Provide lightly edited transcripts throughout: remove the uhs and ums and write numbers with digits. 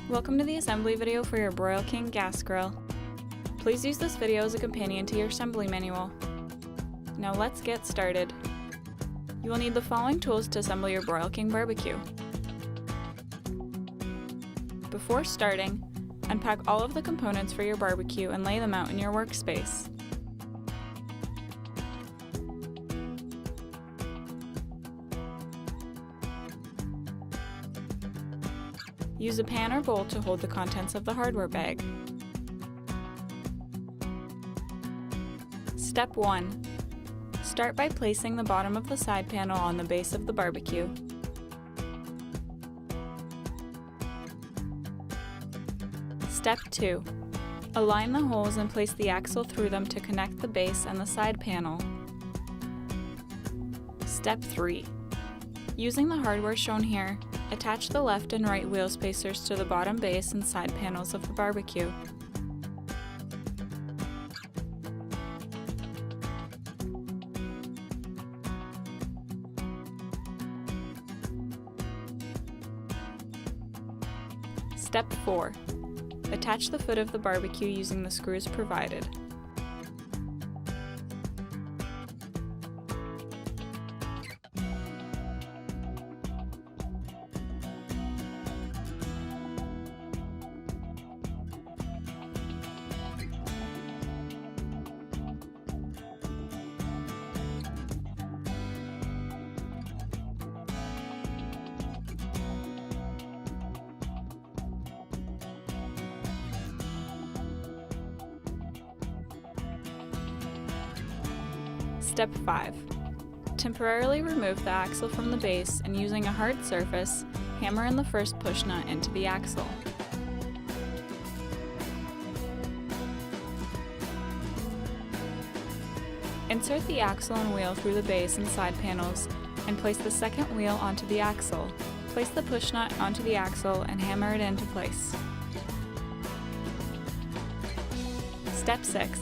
Welcome to the assembly video for your Broil King gas grill. Please use this video as a companion to your assembly manual. Now let's get started. You will need the following tools to assemble your Broil King barbecue. Before starting, unpack all of the components for your barbecue and lay them out in your workspace. Use a pan or bowl to hold the contents of the hardware bag. Step 1. Start by placing the bottom of the side panel on the base of the barbecue. Step 2. Align the holes and place the axle through them to connect the base and the side panel. Step 3. Using the hardware shown here, attach the left and right wheel spacers to the bottom base and side panels of the barbecue. Step 4. Attach the foot of the barbecue using the screws provided. Step 5. Temporarily remove the axle from the base and using a hard surface, hammer in the first push nut into the axle. Insert the axle and wheel through the base and side panels and place the second wheel onto the axle. Place the push nut onto the axle and hammer it into place. Step 6.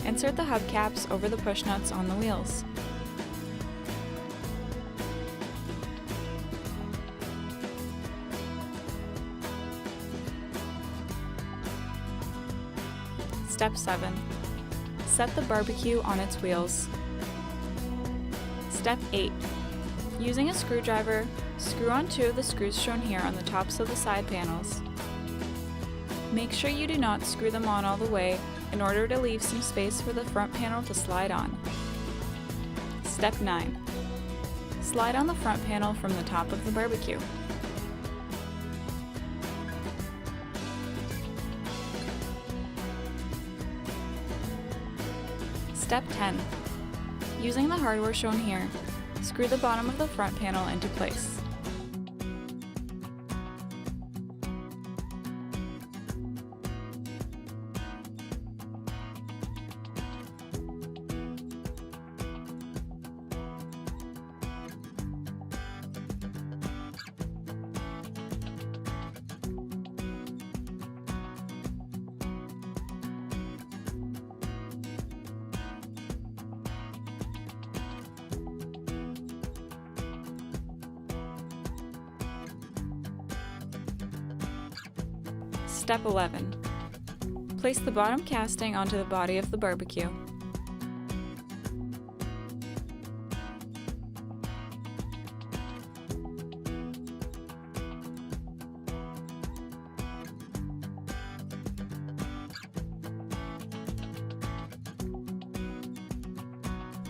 Insert the hubcaps over the push nuts on the wheels. Step 7. Set the barbecue on its wheels. Step 8. Using a screwdriver, screw on 2 of the screws shown here on the tops of the side panels. Make sure you do not screw them on all the way in order to leave some space for the front panel to slide on. Step 9. Slide on the front panel from the top of the barbecue. Step 10. Using the hardware shown here, screw the bottom of the front panel into place. Step 11. Place the bottom casting onto the body of the barbecue.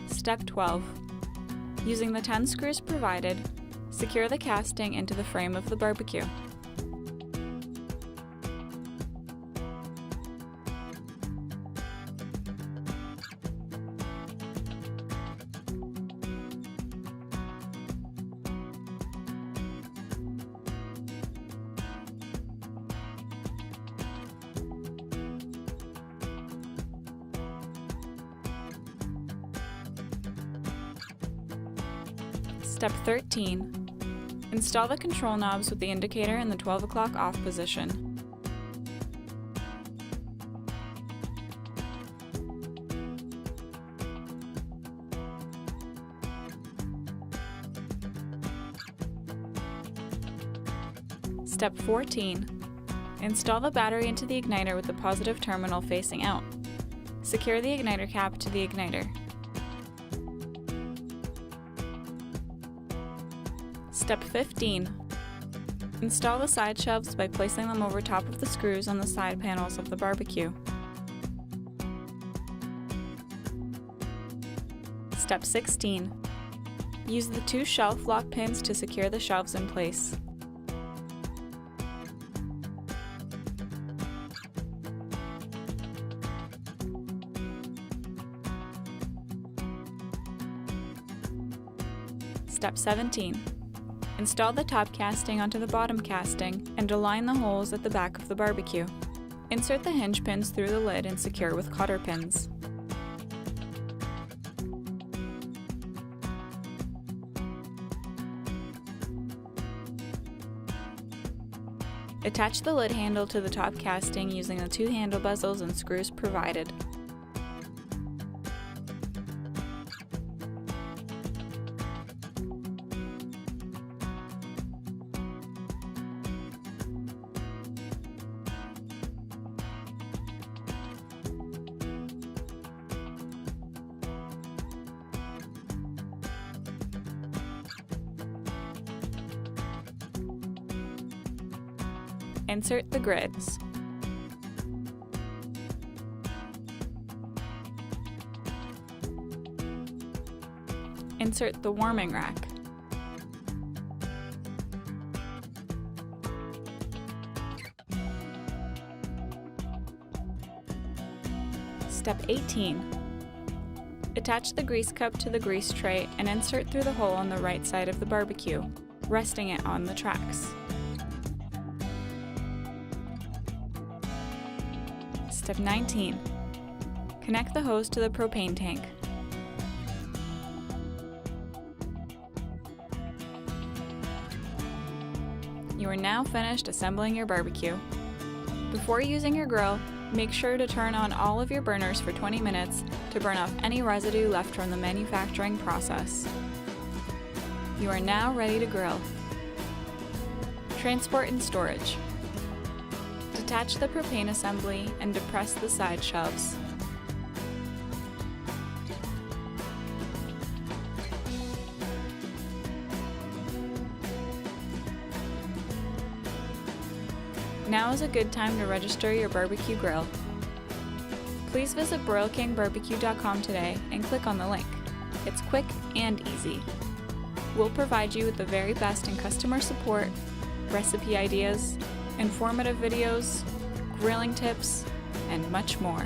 Step 12. Using the 10 screws provided, secure the casting into the frame of the barbecue. Step 13. Install the control knobs with the indicator in the 12 o'clock off position. Step 14. Install the battery into the igniter with the positive terminal facing out. Secure the igniter cap to the igniter. Step 15. Install the side shelves by placing them over top of the screws on the side panels of the barbecue. Step 16. Use the 2 shelf lock pins to secure the shelves in place. Step 17. Install the top casting onto the bottom casting and align the holes at the back of the barbecue. Insert the hinge pins through the lid and secure with cotter pins. Attach the lid handle to the top casting using the 2 handle bezels and screws provided. Insert the grids. Insert the warming rack. Step 18. Attach the grease cup to the grease tray and insert through the hole on the right side of the barbecue, resting it on the tracks. Step 19. Connect the hose to the propane tank. You are now finished assembling your barbecue. Before using your grill, make sure to turn on all of your burners for 20 minutes to burn off any residue left from the manufacturing process. You are now ready to grill. Transport and storage. Detach the propane assembly and depress the side shelves. Now is a good time to register your barbecue grill. Please visit broilkingbarbecue.com today and click on the link. It's quick and easy. We'll provide you with the very best in customer support, recipe ideas, informative videos, grilling tips, and much more.